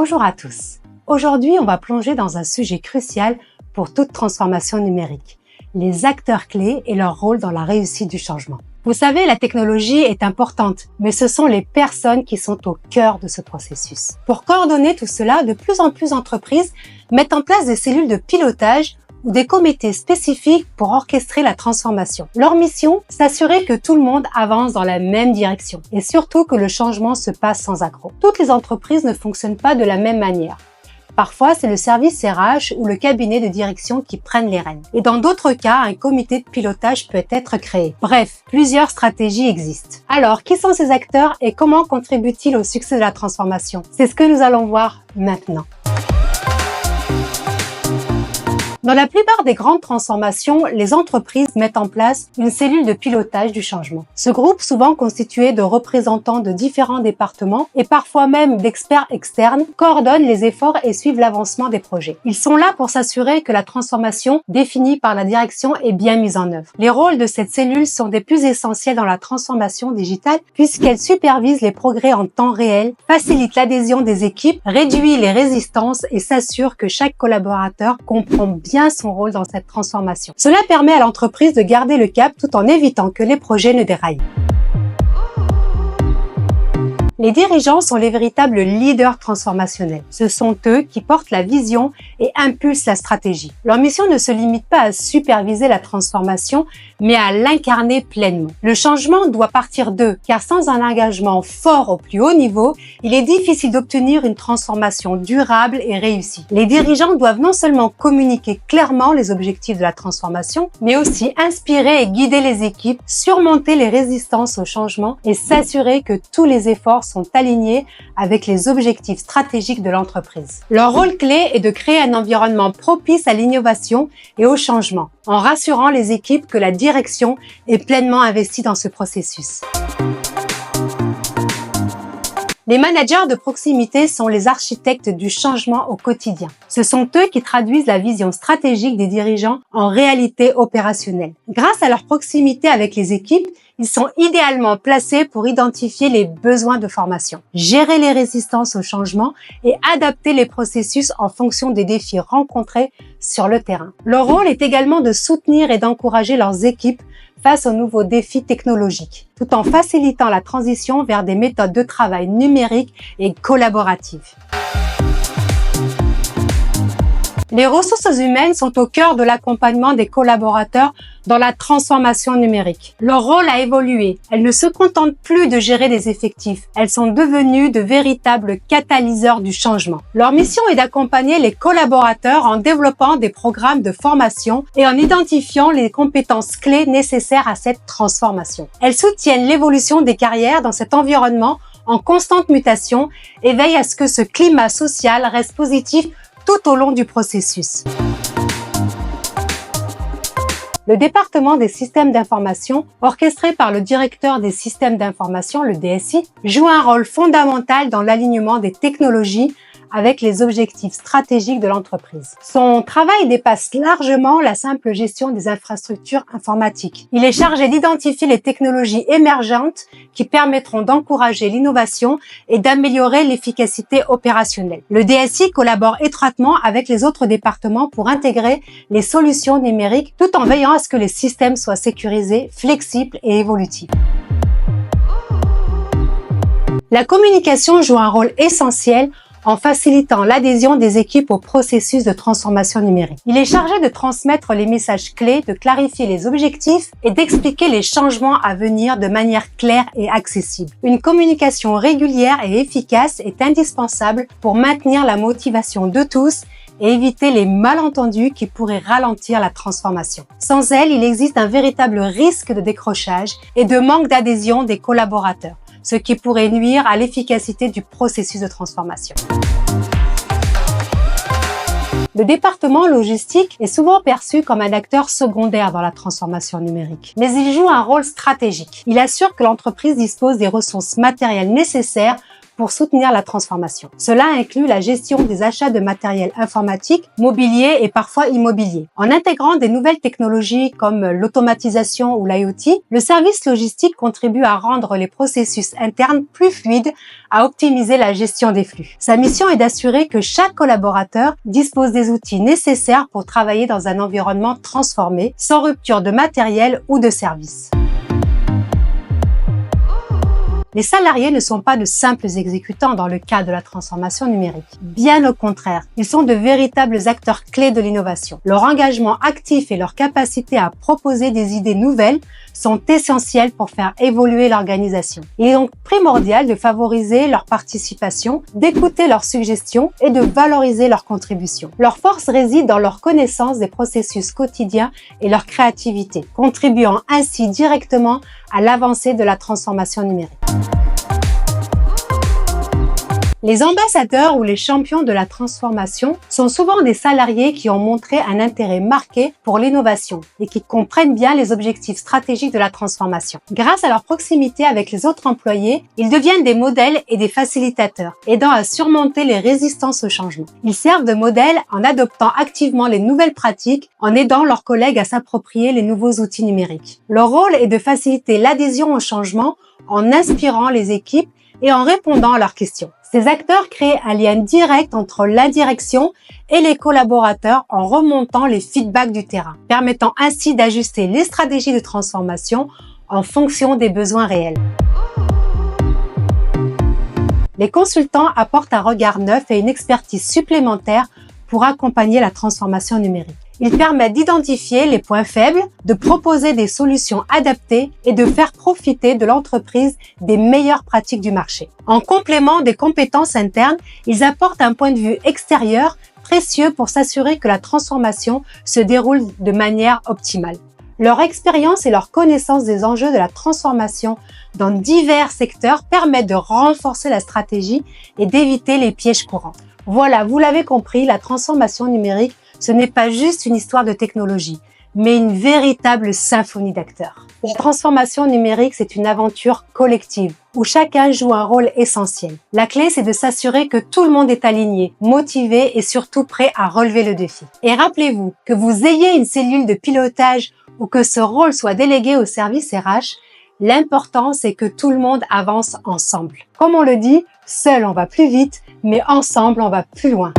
Bonjour à tous. Aujourd'hui, on va plonger dans un sujet crucial pour toute transformation numérique, les acteurs clés et leur rôle dans la réussite du changement. Vous savez, la technologie est importante, mais ce sont les personnes qui sont au cœur de ce processus. Pour coordonner tout cela, de plus en plus d'entreprises mettent en place des cellules de pilotage ou des comités spécifiques pour orchestrer la transformation. Leur mission, s'assurer que tout le monde avance dans la même direction et surtout que le changement se passe sans accroc. Toutes les entreprises ne fonctionnent pas de la même manière. Parfois, c'est le service RH ou le cabinet de direction qui prennent les rênes. Et dans d'autres cas, un comité de pilotage peut être créé. Bref, plusieurs stratégies existent. Alors, qui sont ces acteurs et comment contribuent-ils au succès de la transformation? C'est ce que nous allons voir maintenant. Dans la plupart des grandes transformations, les entreprises mettent en place une cellule de pilotage du changement. Ce groupe, souvent constitué de représentants de différents départements et parfois même d'experts externes, coordonne les efforts et suivent l'avancement des projets. Ils sont là pour s'assurer que la transformation définie par la direction est bien mise en œuvre. Les rôles de cette cellule sont des plus essentiels dans la transformation digitale puisqu'elle supervise les progrès en temps réel, facilite l'adhésion des équipes, réduit les résistances et s'assure que chaque collaborateur comprend bien son rôle dans cette transformation. Cela permet à l'entreprise de garder le cap tout en évitant que les projets ne déraillent. Les dirigeants sont les véritables leaders transformationnels. Ce sont eux qui portent la vision et impulsent la stratégie. Leur mission ne se limite pas à superviser la transformation, mais à l'incarner pleinement. Le changement doit partir d'eux, car sans un engagement fort au plus haut niveau, il est difficile d'obtenir une transformation durable et réussie. Les dirigeants doivent non seulement communiquer clairement les objectifs de la transformation, mais aussi inspirer et guider les équipes, surmonter les résistances au changement et s'assurer que tous les efforts sont alignés avec les objectifs stratégiques de l'entreprise. Leur rôle clé est de créer un environnement propice à l'innovation et au changement, en rassurant les équipes que la direction est pleinement investie dans ce processus. Les managers de proximité sont les architectes du changement au quotidien. Ce sont eux qui traduisent la vision stratégique des dirigeants en réalité opérationnelle. Grâce à leur proximité avec les équipes, ils sont idéalement placés pour identifier les besoins de formation, gérer les résistances au changement et adapter les processus en fonction des défis rencontrés sur le terrain. Leur rôle est également de soutenir et d'encourager leurs équipes face aux nouveaux défis technologiques, tout en facilitant la transition vers des méthodes de travail numériques et collaboratives. Les ressources humaines sont au cœur de l'accompagnement des collaborateurs dans la transformation numérique. Leur rôle a évolué. Elles ne se contentent plus de gérer des effectifs. Elles sont devenues de véritables catalyseurs du changement. Leur mission est d'accompagner les collaborateurs en développant des programmes de formation et en identifiant les compétences clés nécessaires à cette transformation. Elles soutiennent l'évolution des carrières dans cet environnement en constante mutation et veillent à ce que ce climat social reste positif tout au long du processus. Le département des systèmes d'information, orchestré par le directeur des systèmes d'information, le DSI, joue un rôle fondamental dans l'alignement des technologies avec les objectifs stratégiques de l'entreprise. Son travail dépasse largement la simple gestion des infrastructures informatiques. Il est chargé d'identifier les technologies émergentes qui permettront d'encourager l'innovation et d'améliorer l'efficacité opérationnelle. Le DSI collabore étroitement avec les autres départements pour intégrer les solutions numériques tout en veillant à ce que les systèmes soient sécurisés, flexibles et évolutifs. La communication joue un rôle essentiel en facilitant l'adhésion des équipes au processus de transformation numérique. Il est chargé de transmettre les messages clés, de clarifier les objectifs et d'expliquer les changements à venir de manière claire et accessible. Une communication régulière et efficace est indispensable pour maintenir la motivation de tous et éviter les malentendus qui pourraient ralentir la transformation. Sans elle, il existe un véritable risque de décrochage et de manque d'adhésion des collaborateurs, ce qui pourrait nuire à l'efficacité du processus de transformation. Le département logistique est souvent perçu comme un acteur secondaire dans la transformation numérique, mais il joue un rôle stratégique. Il assure que l'entreprise dispose des ressources matérielles nécessaires pour soutenir la transformation. Cela inclut la gestion des achats de matériel informatique, mobilier et parfois immobilier. En intégrant des nouvelles technologies comme l'automatisation ou l'IoT, le service logistique contribue à rendre les processus internes plus fluides, à optimiser la gestion des flux. Sa mission est d'assurer que chaque collaborateur dispose des outils nécessaires pour travailler dans un environnement transformé, sans rupture de matériel ou de service. Les salariés ne sont pas de simples exécutants dans le cadre de la transformation numérique. Bien au contraire, ils sont de véritables acteurs clés de l'innovation. Leur engagement actif et leur capacité à proposer des idées nouvelles sont essentiels pour faire évoluer l'organisation. Il est donc primordial de favoriser leur participation, d'écouter leurs suggestions et de valoriser leurs contributions. Leur force réside dans leur connaissance des processus quotidiens et leur créativité, contribuant ainsi directement à l'avancée de la transformation numérique. Les ambassadeurs ou les champions de la transformation sont souvent des salariés qui ont montré un intérêt marqué pour l'innovation et qui comprennent bien les objectifs stratégiques de la transformation. Grâce à leur proximité avec les autres employés, ils deviennent des modèles et des facilitateurs, aidant à surmonter les résistances au changement. Ils servent de modèle en adoptant activement les nouvelles pratiques, en aidant leurs collègues à s'approprier les nouveaux outils numériques. Leur rôle est de faciliter l'adhésion au changement en inspirant les équipes et en répondant à leurs questions. Ces acteurs créent un lien direct entre la direction et les collaborateurs en remontant les feedbacks du terrain, permettant ainsi d'ajuster les stratégies de transformation en fonction des besoins réels. Les consultants apportent un regard neuf et une expertise supplémentaire pour accompagner la transformation numérique. Ils permettent d'identifier les points faibles, de proposer des solutions adaptées et de faire profiter de l'entreprise des meilleures pratiques du marché. En complément des compétences internes, ils apportent un point de vue extérieur précieux pour s'assurer que la transformation se déroule de manière optimale. Leur expérience et leur connaissance des enjeux de la transformation dans divers secteurs permettent de renforcer la stratégie et d'éviter les pièges courants. Voilà, vous l'avez compris, la transformation numérique, ce n'est pas juste une histoire de technologie, mais une véritable symphonie d'acteurs. La transformation numérique, c'est une aventure collective où chacun joue un rôle essentiel. La clé, c'est de s'assurer que tout le monde est aligné, motivé et surtout prêt à relever le défi. Et rappelez-vous, que vous ayez une cellule de pilotage ou que ce rôle soit délégué au service RH, l'important, c'est que tout le monde avance ensemble. Comme on le dit, seul on va plus vite, mais ensemble on va plus loin.